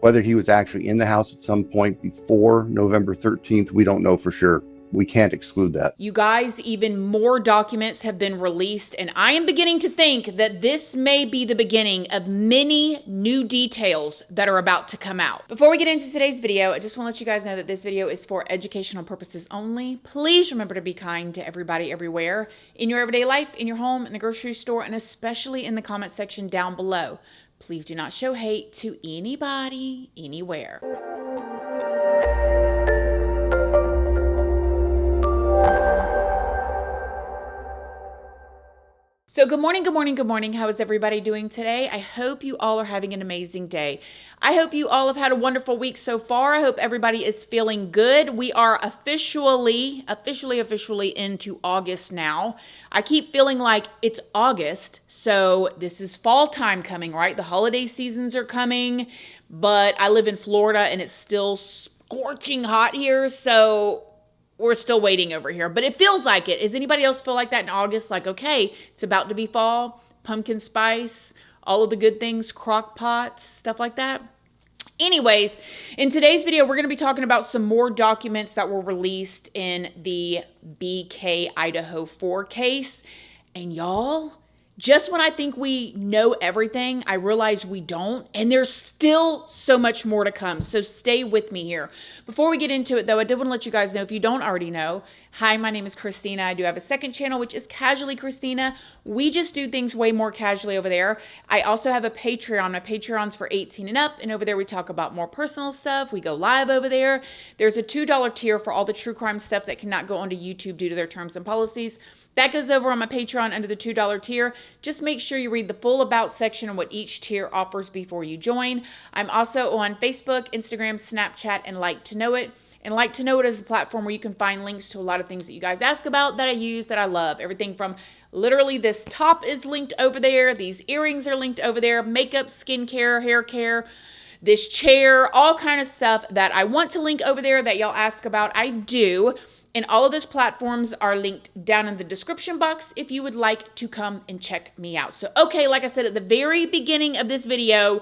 Whether he was actually in the house at some point before November 13th, we don't know for sure. We can't exclude that. You guys, even more documents have been released, and I am beginning to think that this may be the beginning of many new details that are about to come out. Before we get into today's video, I just want to let you guys know that this video is for educational purposes only. Please remember to be kind to everybody everywhere, in your everyday life, in your home, in the grocery store, and especially in the comment section down below. Please do not show hate to anybody, anywhere. So good morning, good morning, good morning. How is everybody doing today? I hope you all are having an amazing day. I hope you all have had a wonderful week so far. I hope everybody is feeling good. We are officially into August now. I keep feeling like it's August, so this is fall time coming, right? The holiday seasons are coming, but I live in Florida and it's still scorching hot here, so we're still waiting over here, but it feels like it. Does anybody else feel like that in August? Like, okay, it's about to be fall, pumpkin spice, all of the good things, crock pots, stuff like that. Anyways, in today's video, we're going to be talking about some more documents that were released in the BK Idaho 4 case. And y'all, just when I think we know everything, I realize we don't, and there's still so much more to come, so stay with me here. Before we get into it, though, I did want to let you guys know, if you don't already know, hi, my name is Christina. I do have a second channel, which is Casually Christina. We just do things way more casually over there. I also have a Patreon. My Patreon's for 18 and up, and over there we talk about more personal stuff. We go live over there. There's a $2 tier for all the true crime stuff that cannot go onto YouTube due to their terms and policies. That goes over on my Patreon under the $2 tier. Just make sure you read the full about section on what each tier offers before you join. I'm also on Facebook, Instagram, Snapchat, and Like to Know It. And Like to Know It is a platform where you can find links to a lot of things that you guys ask about, that I use, that I love. Everything from literally this top is linked over there. These earrings are linked over there. Makeup, skincare, hair care, this chair, all kind of stuff that I want to link over there that y'all ask about. I do. And all of those platforms are linked down in the description box if you would like to come and check me out. So, okay, like I said at the very beginning of this video,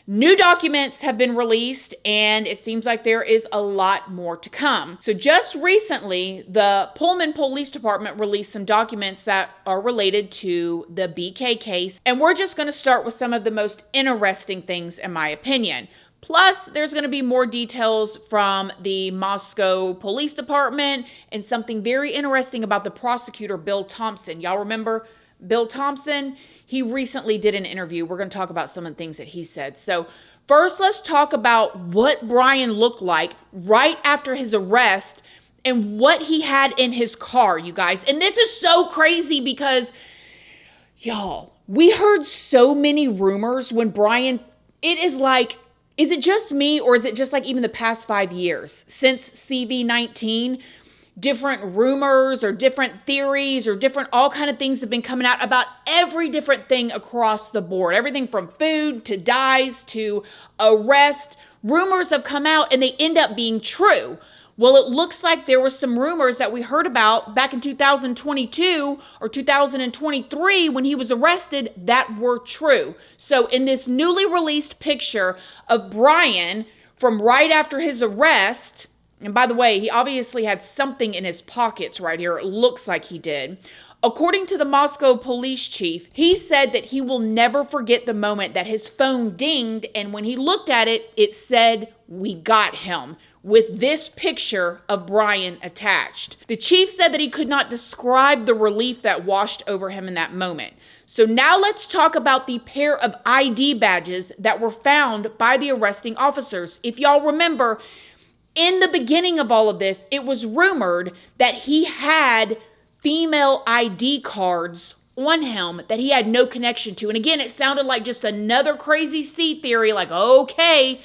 new documents have been released, and it seems like there is a lot more to come. So just recently, the Pullman Police Department released some documents that are related to the BK case, and we're just going to start with some of the most interesting things in my opinion. Plus, there's going to be more details from the Moscow Police Department and something very interesting about the prosecutor, Bill Thompson. Y'all remember Bill Thompson? He recently did an interview. We're going to talk about some of the things that he said. So first, let's talk about what Bryan looked like right after his arrest and what he had in his car, you guys. And this is so crazy because, y'all, we heard so many rumors when Bryan, it is like, is it just me, or is it just like even the past 5 years since CV-19, different rumors or different theories or different all kind of things have been coming out about every different thing across the board. Everything from food to dyes to arrest. Rumors have come out and they end up being true. Well, it looks like there were some rumors that we heard about back in 2022 or 2023 when he was arrested that were true. So in this newly released picture of Bryan from right after his arrest, and by the way, he obviously had something in his pockets right here. It looks like he did. According to the Moscow police chief, he said that he will never forget the moment that his phone dinged, and when he looked at it, it said, "We got him," with this picture of Bryan attached. The chief said that he could not describe the relief that washed over him in that moment. So now let's talk about the pair of ID badges that were found by the arresting officers. If y'all remember, in the beginning of all of this, it was rumored that he had female ID cards on him that he had no connection to. And again, it sounded like just another crazy C theory, like, okay,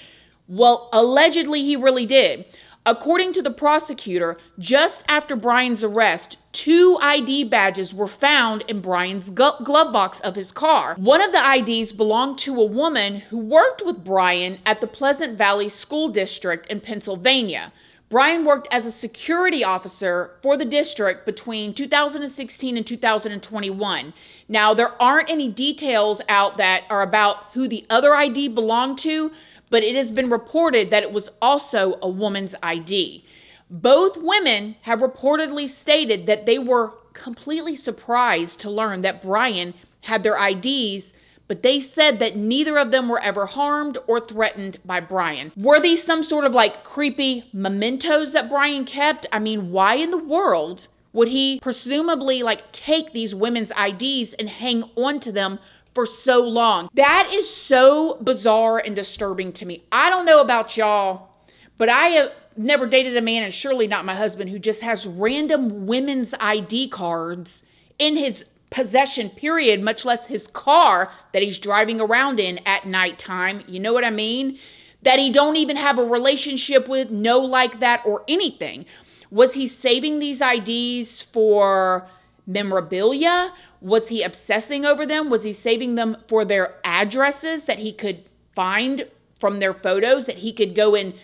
well, allegedly he really did. According to the prosecutor, just after Bryan's arrest, 2 ID badges were found in Bryan's glove box of his car. One of the IDs belonged to a woman who worked with Bryan at the Pleasant Valley School District in Pennsylvania. Bryan worked as a security officer for the district between 2016 and 2021. Now, there aren't any details out that are about who the other ID belonged to, but it has been reported that it was also a woman's ID. Both women have reportedly stated that they were completely surprised to learn that Bryan had their IDs, but they said that neither of them were ever harmed or threatened by Bryan. Were these some sort of like creepy mementos that Bryan kept? I mean, why in the world would he presumably like take these women's IDs and hang on to them for so long? That is so bizarre and disturbing to me. I don't know about y'all, but I have never dated a man, and surely not my husband, who just has random women's ID cards in his possession, period, much less his car that he's driving around in at nighttime. You know what I mean? That he don't even have a relationship with, no like that or anything. Was he saving these IDs for memorabilia? Was he obsessing over them? Was he saving them for their addresses that he could find from their photos, that he could go and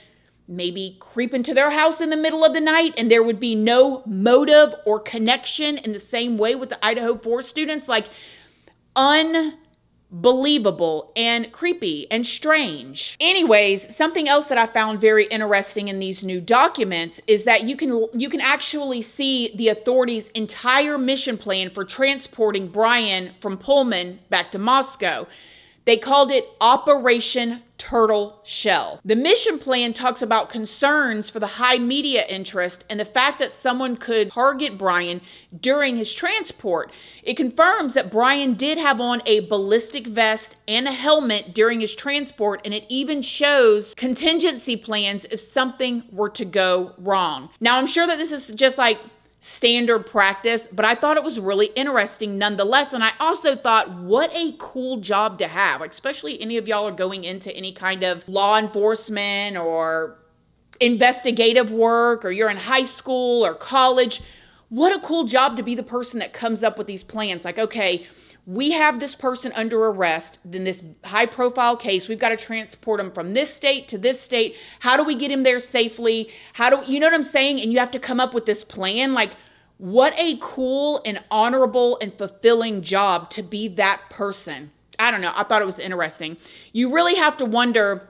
maybe creep into their house in the middle of the night and there would be no motive or connection in the same way with the Idaho 4 students? Like, unbelievable and creepy and strange. Anyways, something else that I found very interesting in these new documents is that you can actually see the authorities' entire mission plan for transporting Bryan from Pullman back to Moscow. They called it Operation Turtle Shell. The mission plan talks about concerns for the high media interest and the fact that someone could target Bryan during his transport. It confirms that Bryan did have on a ballistic vest and a helmet during his transport, and it even shows contingency plans if something were to go wrong. Now, I'm sure that this is just like standard practice, but I thought it was really interesting nonetheless. And I also thought, what a cool job to have, like, especially any of y'all are going into any kind of law enforcement or investigative work, or you're in high school or college. What a cool job to be the person that comes up with these plans. Like, okay, we have this person under arrest in this high profile case. We've got to transport him from this state to this state. How do we get him there safely? You know what I'm saying? And you have to come up with this plan. Like, what a cool and honorable and fulfilling job to be that person. I don't know. I thought it was interesting. You really have to wonder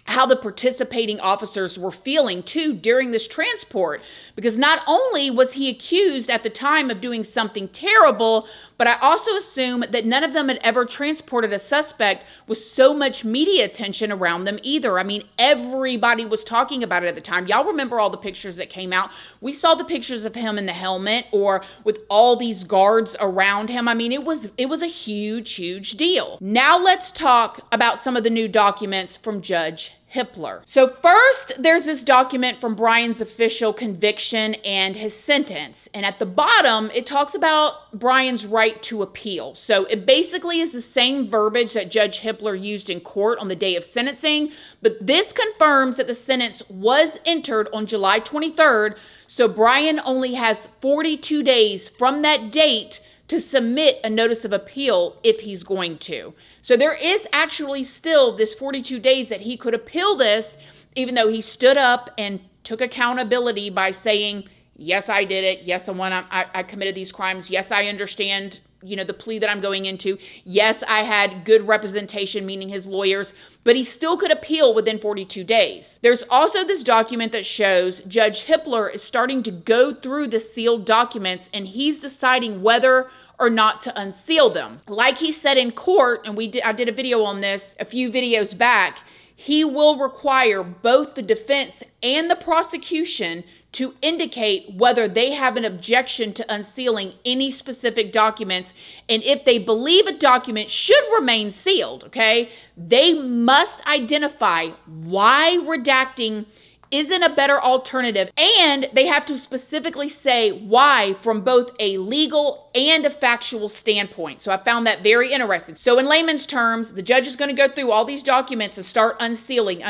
how the participating officers were feeling too during this transport, because not only was he accused at the time of doing something terrible, but I also assume that none of them had ever transported a suspect with so much media attention around them either. I mean, everybody was talking about it at the time. Y'all remember all the pictures that came out? We saw the pictures of him in the helmet or with all these guards around him. I mean, it was a huge, huge deal. Now let's talk about some of the new documents from Judge Hippler. So first, there's this document from Bryan's official conviction and his sentence. And at the bottom, it talks about Bryan's right to appeal. So it basically is the same verbiage that Judge Hippler used in court on the day of sentencing, but this confirms that the sentence was entered on July 23rd. So Bryan only has 42 days from that date to submit a notice of appeal if he's going to. So there is actually still this 42 days that he could appeal this, even though he stood up and took accountability by saying, yes, I did it. Yes, I committed these crimes. Yes, I understand, the plea that I'm going into. Yes, I had good representation, meaning his lawyers, but he still could appeal within 42 days. There's also this document that shows Judge Hippler is starting to go through the sealed documents, and he's deciding whether or not to unseal them. Like he said in court, and I did a video on this a few videos back, he will require both the defense and the prosecution to indicate whether they have an objection to unsealing any specific documents. And if they believe a document should remain sealed, okay, they must identify why redacting isn't a better alternative, and they have to specifically say why from both a legal and a factual standpoint. So I found that very interesting. So in layman's terms, the judge is going to go through all these documents and start unsealing.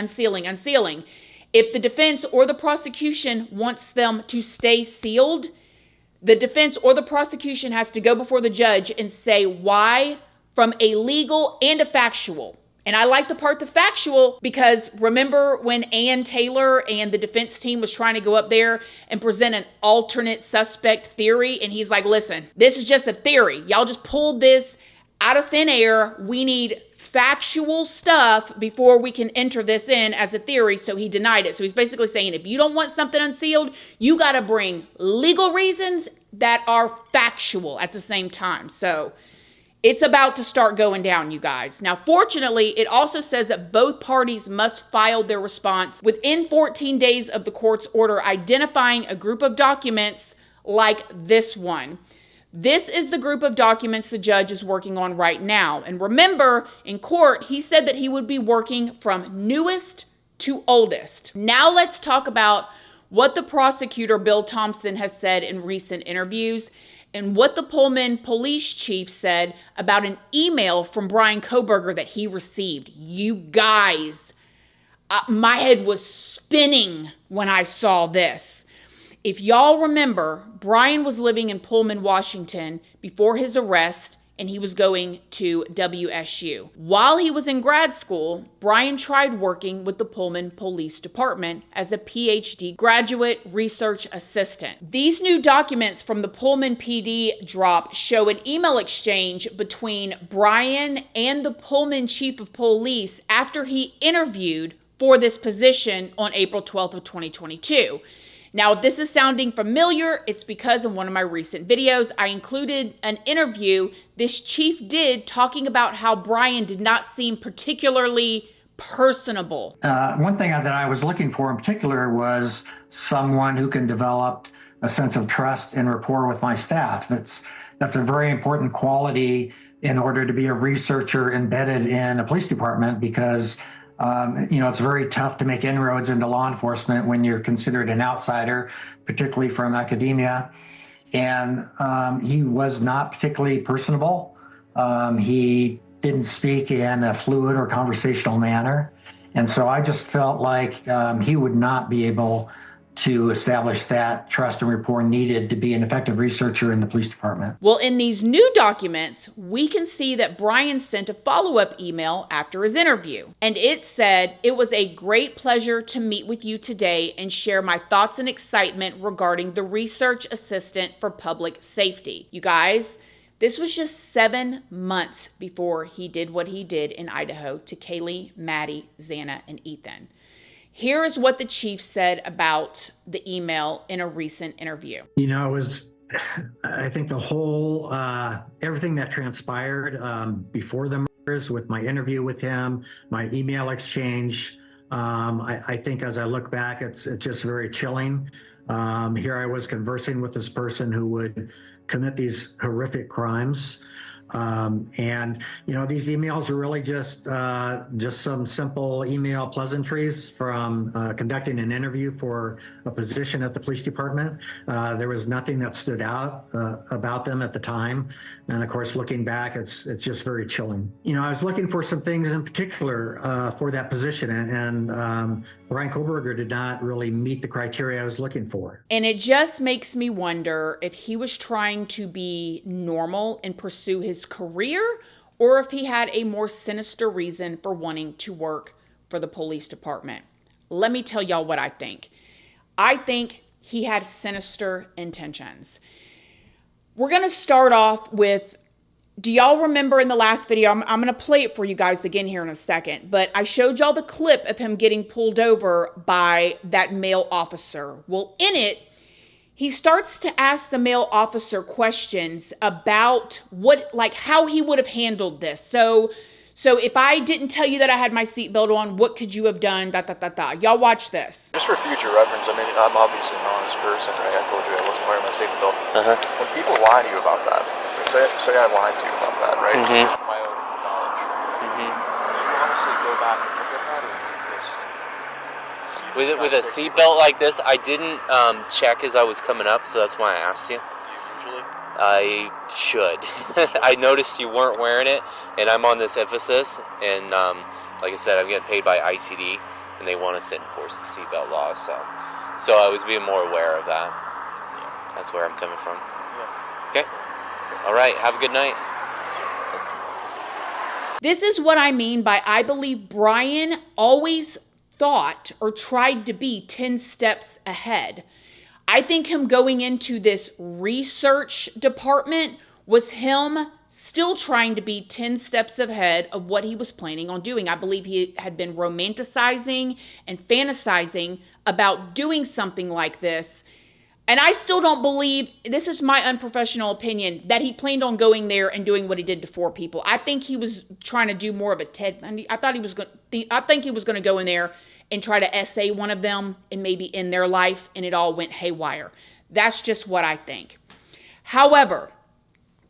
If the defense or the prosecution wants them to stay sealed, the defense or the prosecution has to go before the judge and say why from a legal and a factual. And I like the factual, because remember when Ann Taylor and the defense team was trying to go up there and present an alternate suspect theory, and he's like, listen, this is just a theory. Y'all just pulled this out of thin air. We need factual stuff before we can enter this in as a theory, so he denied it. So he's basically saying, if you don't want something unsealed, you got to bring legal reasons that are factual at the same time. So it's about to start going down, you guys. Now, fortunately, it also says that both parties must file their response within 14 days of the court's order identifying a group of documents like this one. This is the group of documents the judge is working on right now. And remember, in court, he said that he would be working from newest to oldest. Now let's talk about what the prosecutor, Bill Thompson, has said in recent interviews and what the Pullman police chief said about an email from Bryan Kohberger that he received. You guys, my head was spinning when I saw this. If y'all remember, Bryan was living in Pullman, Washington before his arrest, and he was going to WSU. While he was in grad school, Bryan tried working with the Pullman Police Department as a PhD graduate research assistant. These new documents from the Pullman PD drop show an email exchange between Bryan and the Pullman chief of police after he interviewed for this position on April 12th of 2022. Now, if this is sounding familiar, it's because in one of my recent videos, I included an interview this chief did talking about how Bryan did not seem particularly personable. One thing that I was looking for in particular was someone who can develop a sense of trust and rapport with my staff. That's a very important quality in order to be a researcher embedded in a police department, because it's very tough to make inroads into law enforcement when you're considered an outsider, particularly from academia. And he was not particularly personable. He didn't speak in a fluid or conversational manner. And so I just felt like he would not be able to establish that trust and rapport needed to be an effective researcher in the police department. Well, in these new documents, we can see that Bryan sent a follow-up email after his interview. And it said, "It was a great pleasure to meet with you today and share my thoughts and excitement regarding the research assistant for public safety." You guys, this was just 7 months before he did what he did in Idaho to Kaylee, Maddie, Xana, and Ethan. Here is what the chief said about the email in a recent interview. I think the whole, everything that transpired before the murders, with my interview with him, my email exchange, I think as I look back, it's just very chilling. Here I was conversing with this person who would commit these horrific crimes. These emails are really just some simple email pleasantries from conducting an interview for a position at the police department. There was nothing that stood out about them at the time. And of course, looking back, it's just very chilling. I was looking for some things in particular for that position, and Bryan Kohberger did not really meet the criteria I was looking for. And it just makes me wonder if he was trying to be normal and pursue his career, or if he had a more sinister reason for wanting to work for the police department. Let me tell y'all what I think. I think he had sinister intentions. We're going to start off with, do y'all remember in the last video, I'm going to play it for you guys again here in a second, but I showed y'all the clip of him getting pulled over by that male officer. Well, in it, he starts to ask the male officer questions about how he would have handled this. So if I didn't tell you that I had my seatbelt on, what could you have done? Y'all watch this. Just for future reference, I'm obviously an honest person, right? I told you I wasn't wearing my seatbelt. When people lie to you about that, say I lied to you about that, right? Just for my own knowledge. You honestly go back and look at that and with a seatbelt like this, I didn't check as I was coming up, so that's why I asked you. Do you usually? I should. I noticed you weren't wearing it, and I'm on this emphasis, and like I said, I'm getting paid by ICD, and they want us to enforce the seatbelt laws, so I was being more aware of that. Yeah. That's where I'm coming from. Yeah. Okay. All right. Have a good night. This is what I mean by I believe Bryan always thought or tried to be 10 steps ahead. I think him going into this research department was him still trying to be 10 steps ahead of what he was planning on doing. I believe he had been romanticizing and fantasizing about doing something like this. And I still don't believe, this is my unprofessional opinion, that he planned on going there and doing what he did to 4 people. I think he was trying to do more of a I think he was going to go in there and try to essay one of them and maybe end their life, and it all went haywire. That's just what I think. However,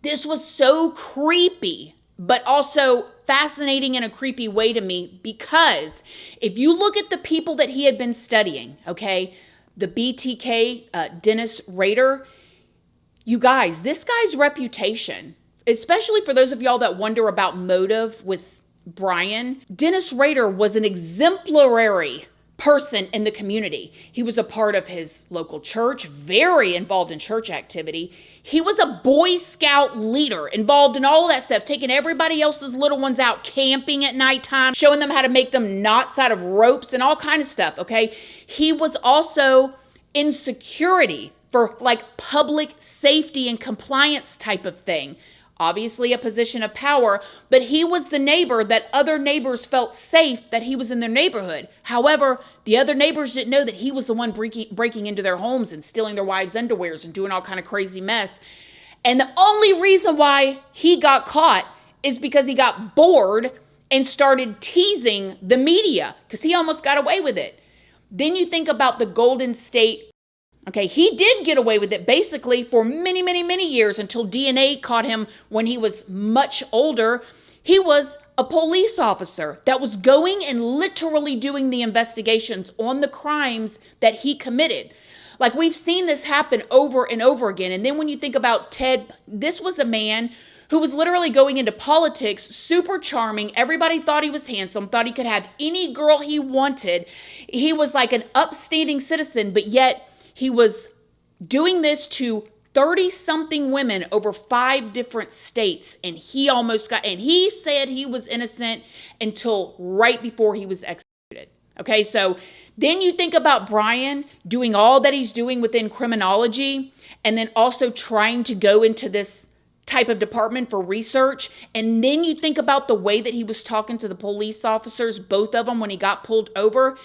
this was so creepy, but also fascinating in a creepy way to me, because if you look at the people that he had been studying, okay, the BTK, Dennis Rader, you guys, this guy's reputation, especially for those of y'all that wonder about motive with Bryan, Dennis Rader was an exemplary person in the community. He was a part of his local church, very involved in church activity. He was a Boy Scout leader, involved in all of that stuff, taking everybody else's little ones out camping at nighttime, showing them how to make them knots out of ropes and all kind of stuff, okay? He was also in security for like public safety and compliance type of thing. Obviously a position of power, but he was the neighbor that other neighbors felt safe that he was in their neighborhood. However, the other neighbors didn't know that he was the one breaking into their homes and stealing their wives' underwears and doing all kind of crazy mess. And the only reason why he got caught is because he got bored and started teasing the media, because he almost got away with it. Then you think about the Golden State. Okay, he did get away with it basically for many, many, many years until DNA caught him when he was much older. He was a police officer that was going and literally doing the investigations on the crimes that he committed. Like, we've seen this happen over and over again. And then when you think about Ted, this was a man who was literally going into politics, super charming. Everybody thought he was handsome, thought he could have any girl he wanted. He was like an upstanding citizen, but yet he was doing this to 30-something women over 5 different states, and he he said he was innocent until right before he was executed. Okay, so then you think about Bryan doing all that he's doing within criminology, and then also trying to go into this type of department for research. And then you think about the way that he was talking to the police officers, both of them, when he got pulled over.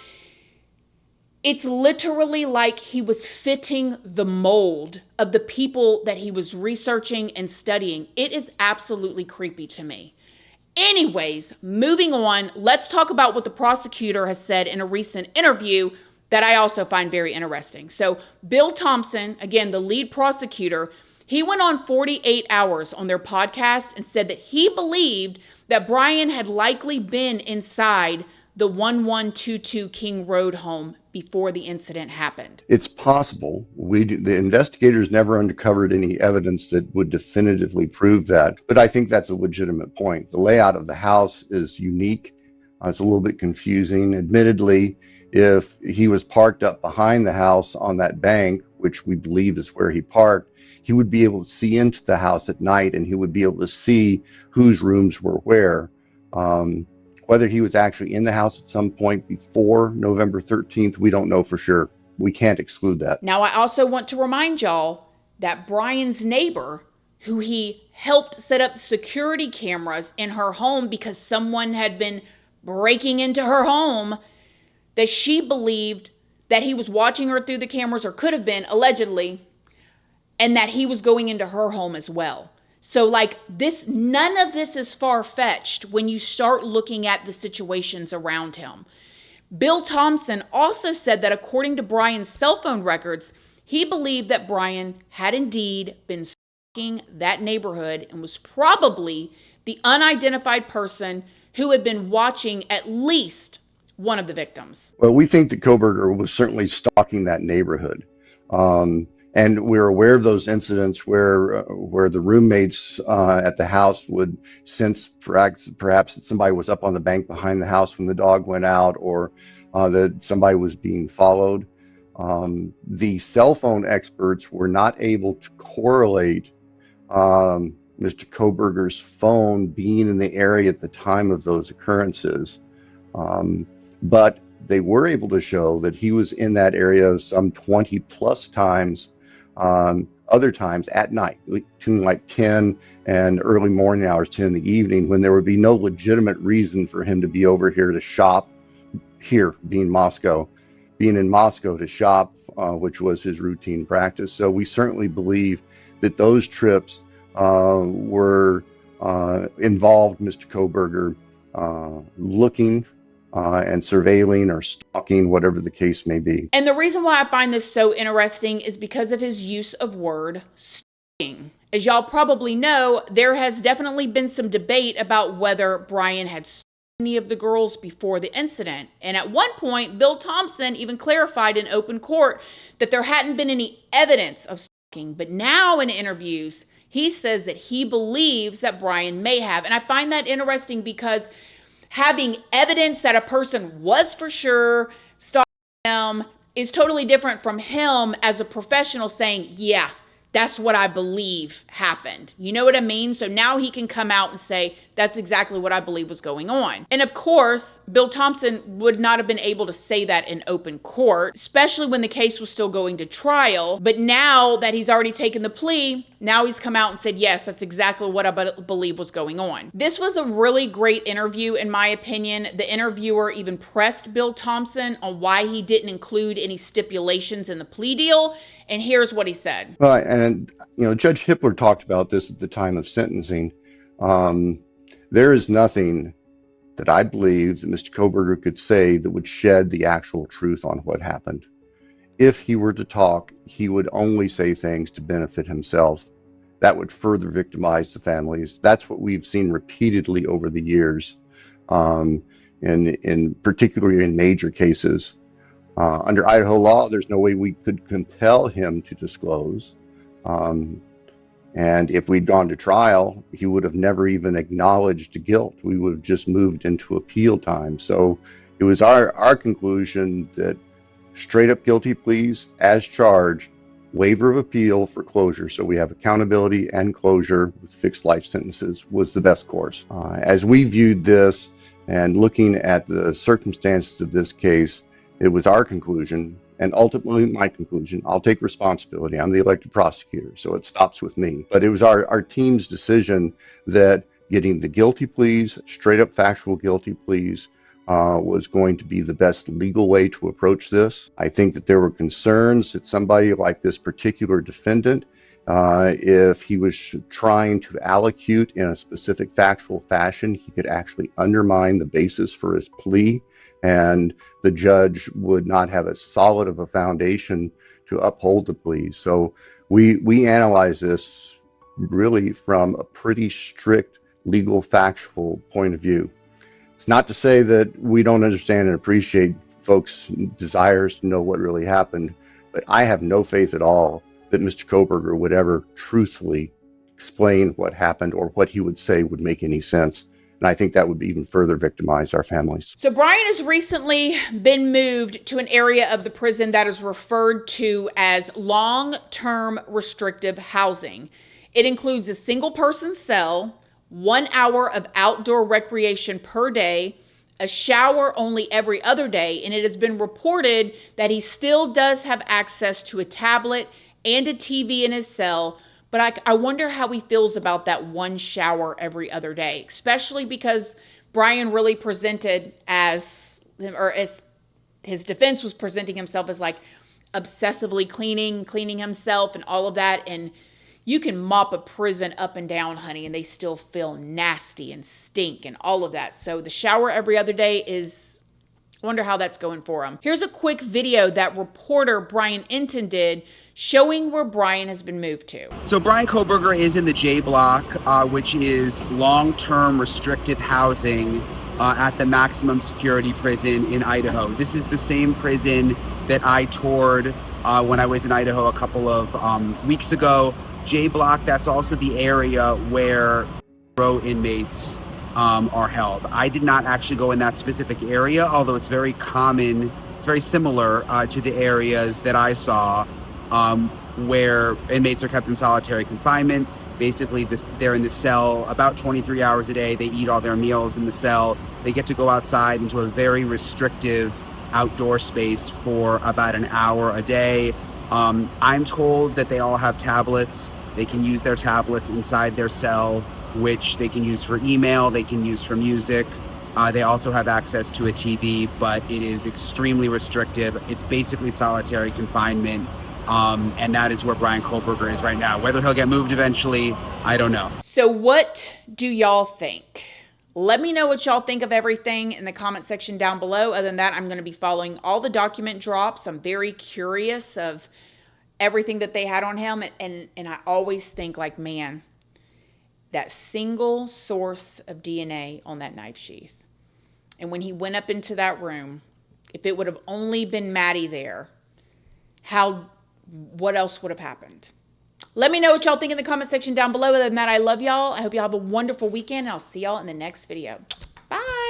It's literally like he was fitting the mold of the people that he was researching and studying. It is absolutely creepy to me. Anyways, moving on, let's talk about what the prosecutor has said in a recent interview that I also find very interesting. So Bill Thompson, again, the lead prosecutor, he went on 48 Hours on their podcast and said that he believed that Bryan had likely been inside the 1122 King Road home before the incident happened. It's possible. The investigators never uncovered any evidence that would definitively prove that, but I think that's a legitimate point. The layout of the house is unique. It's a little bit confusing. Admittedly, if he was parked up behind the house on that bank, which we believe is where he parked, he would be able to see into the house at night, and he would be able to see whose rooms were where. Whether he was actually in the house at some point before November 13th, we don't know for sure. We can't exclude that. Now, I also want to remind y'all that Bryan's neighbor, who he helped set up security cameras in her home because someone had been breaking into her home, that she believed that he was watching her through the cameras, or could have been, allegedly, and that he was going into her home as well. So like this, none of this is far-fetched when you start looking at the situations around him. Bill Thompson also said that according to Bryan's cell phone records, he believed that Bryan had indeed been stalking that neighborhood and was probably the unidentified person who had been watching at least one of the victims. Well, we think that Kohberger was certainly stalking that neighborhood. And we're aware of those incidents where the roommates at the house would sense perhaps that somebody was up on the bank behind the house when the dog went out, or that somebody was being followed. The cell phone experts were not able to correlate Mr. Kohberger's phone being in the area at the time of those occurrences. But they were able to show that he was in that area some 20 plus times other times at night, between like 10 and early morning hours, 10 in the evening, when there would be no legitimate reason for him to be over here to shop, here being in Moscow to shop, which was his routine practice. So we certainly believe that those trips were involved Mr. Kohberger looking and surveilling or stalking, whatever the case may be. And the reason why I find this so interesting is because of his use of word stalking. As y'all probably know, there has definitely been some debate about whether Bryan had stalked any of the girls before the incident. And at one point, Bill Thompson even clarified in open court that there hadn't been any evidence of stalking. But now in interviews, he says that he believes that Bryan may have. And I find that interesting because having evidence that a person was for sure stalking them is totally different from him as a professional saying, yeah, that's what I believe happened. You know what I mean? So now he can come out and say, that's exactly what I believe was going on. And of course, Bill Thompson would not have been able to say that in open court, especially when the case was still going to trial. But now that he's already taken the plea, now he's come out and said, yes, that's exactly what I believe was going on. This was a really great interview, in my opinion. The interviewer even pressed Bill Thompson on why he didn't include any stipulations in the plea deal. And here's what he said. Well, and Judge Hippler talked about this at the time of sentencing. There is nothing that I believe that Mr. Kohberger could say that would shed the actual truth on what happened. If he were to talk, he would only say things to benefit himself. That would further victimize the families. That's what we've seen repeatedly over the years, in particularly in major cases. Under Idaho law, there's no way we could compel him to disclose. And if we'd gone to trial, he would have never even acknowledged guilt. We would have just moved into appeal time. So it was our conclusion that straight up guilty pleas as charged, waiver of appeal for closure, so we have accountability and closure with fixed life sentences, was the best course. As we viewed this and looking at the circumstances of this case, it was our conclusion, and ultimately my conclusion. I'll take responsibility. I'm the elected prosecutor, so it stops with me. But it was our team's decision that getting the guilty pleas, straight up factual guilty pleas, was going to be the best legal way to approach this. I think that there were concerns that somebody like this particular defendant, if he was trying to allocute in a specific factual fashion, he could actually undermine the basis for his plea, and the judge would not have as solid of a foundation to uphold the plea. So we analyze this really from a pretty strict legal factual point of view. It's not to say that we don't understand and appreciate folks' desires to know what really happened, but I have no faith at all that Mr. Kohberger would ever truthfully explain what happened or what he would say would make any sense. And I think that would even further victimize our families. So Bryan has recently been moved to an area of the prison that is referred to as long-term restrictive housing. It includes a single-person cell, 1 hour of outdoor recreation per day, a shower only every other day, and it has been reported that he still does have access to a tablet and a TV in his cell. But I wonder how he feels about that one shower every other day, especially because Bryan really presented as his defense was presenting himself as like obsessively cleaning himself and all of that. And you can mop a prison up and down, honey, and they still feel nasty and stink and all of that. So the shower every other day is, I wonder how that's going for him. Here's a quick video that reporter Bryan Inton did showing where Bryan has been moved to. So Bryan Kohberger is in the J block, which is long-term restrictive housing at the maximum security prison in Idaho. This is the same prison that I toured when I was in Idaho a couple of weeks ago. J block, that's also the area where inmates are held. I did not actually go in that specific area, although it's very common, it's very similar to the areas that I saw where inmates are kept in solitary confinement. Basically, they're in the cell about 23 hours a day. They eat all their meals in the cell. They get to go outside into a very restrictive outdoor space for about an hour a day. I'm told that they all have tablets. They can use their tablets inside their cell, which they can use for email, they can use for music. They also have access to a TV, but it is extremely restrictive. It's basically solitary confinement. And that is where Bryan Kohberger is right now. Whether he'll get moved eventually, I don't know. So what do y'all think? Let me know what y'all think of everything in the comment section down below. Other than that, I'm going to be following all the document drops. I'm very curious of everything that they had on him. And I always think like, man, that single source of DNA on that knife sheath. And when he went up into that room, if it would have only been Maddie there, what else would have happened? Let me know what y'all think in the comment section down below. Other than that, I love y'all. I hope y'all have a wonderful weekend, and I'll see y'all in the next video. Bye.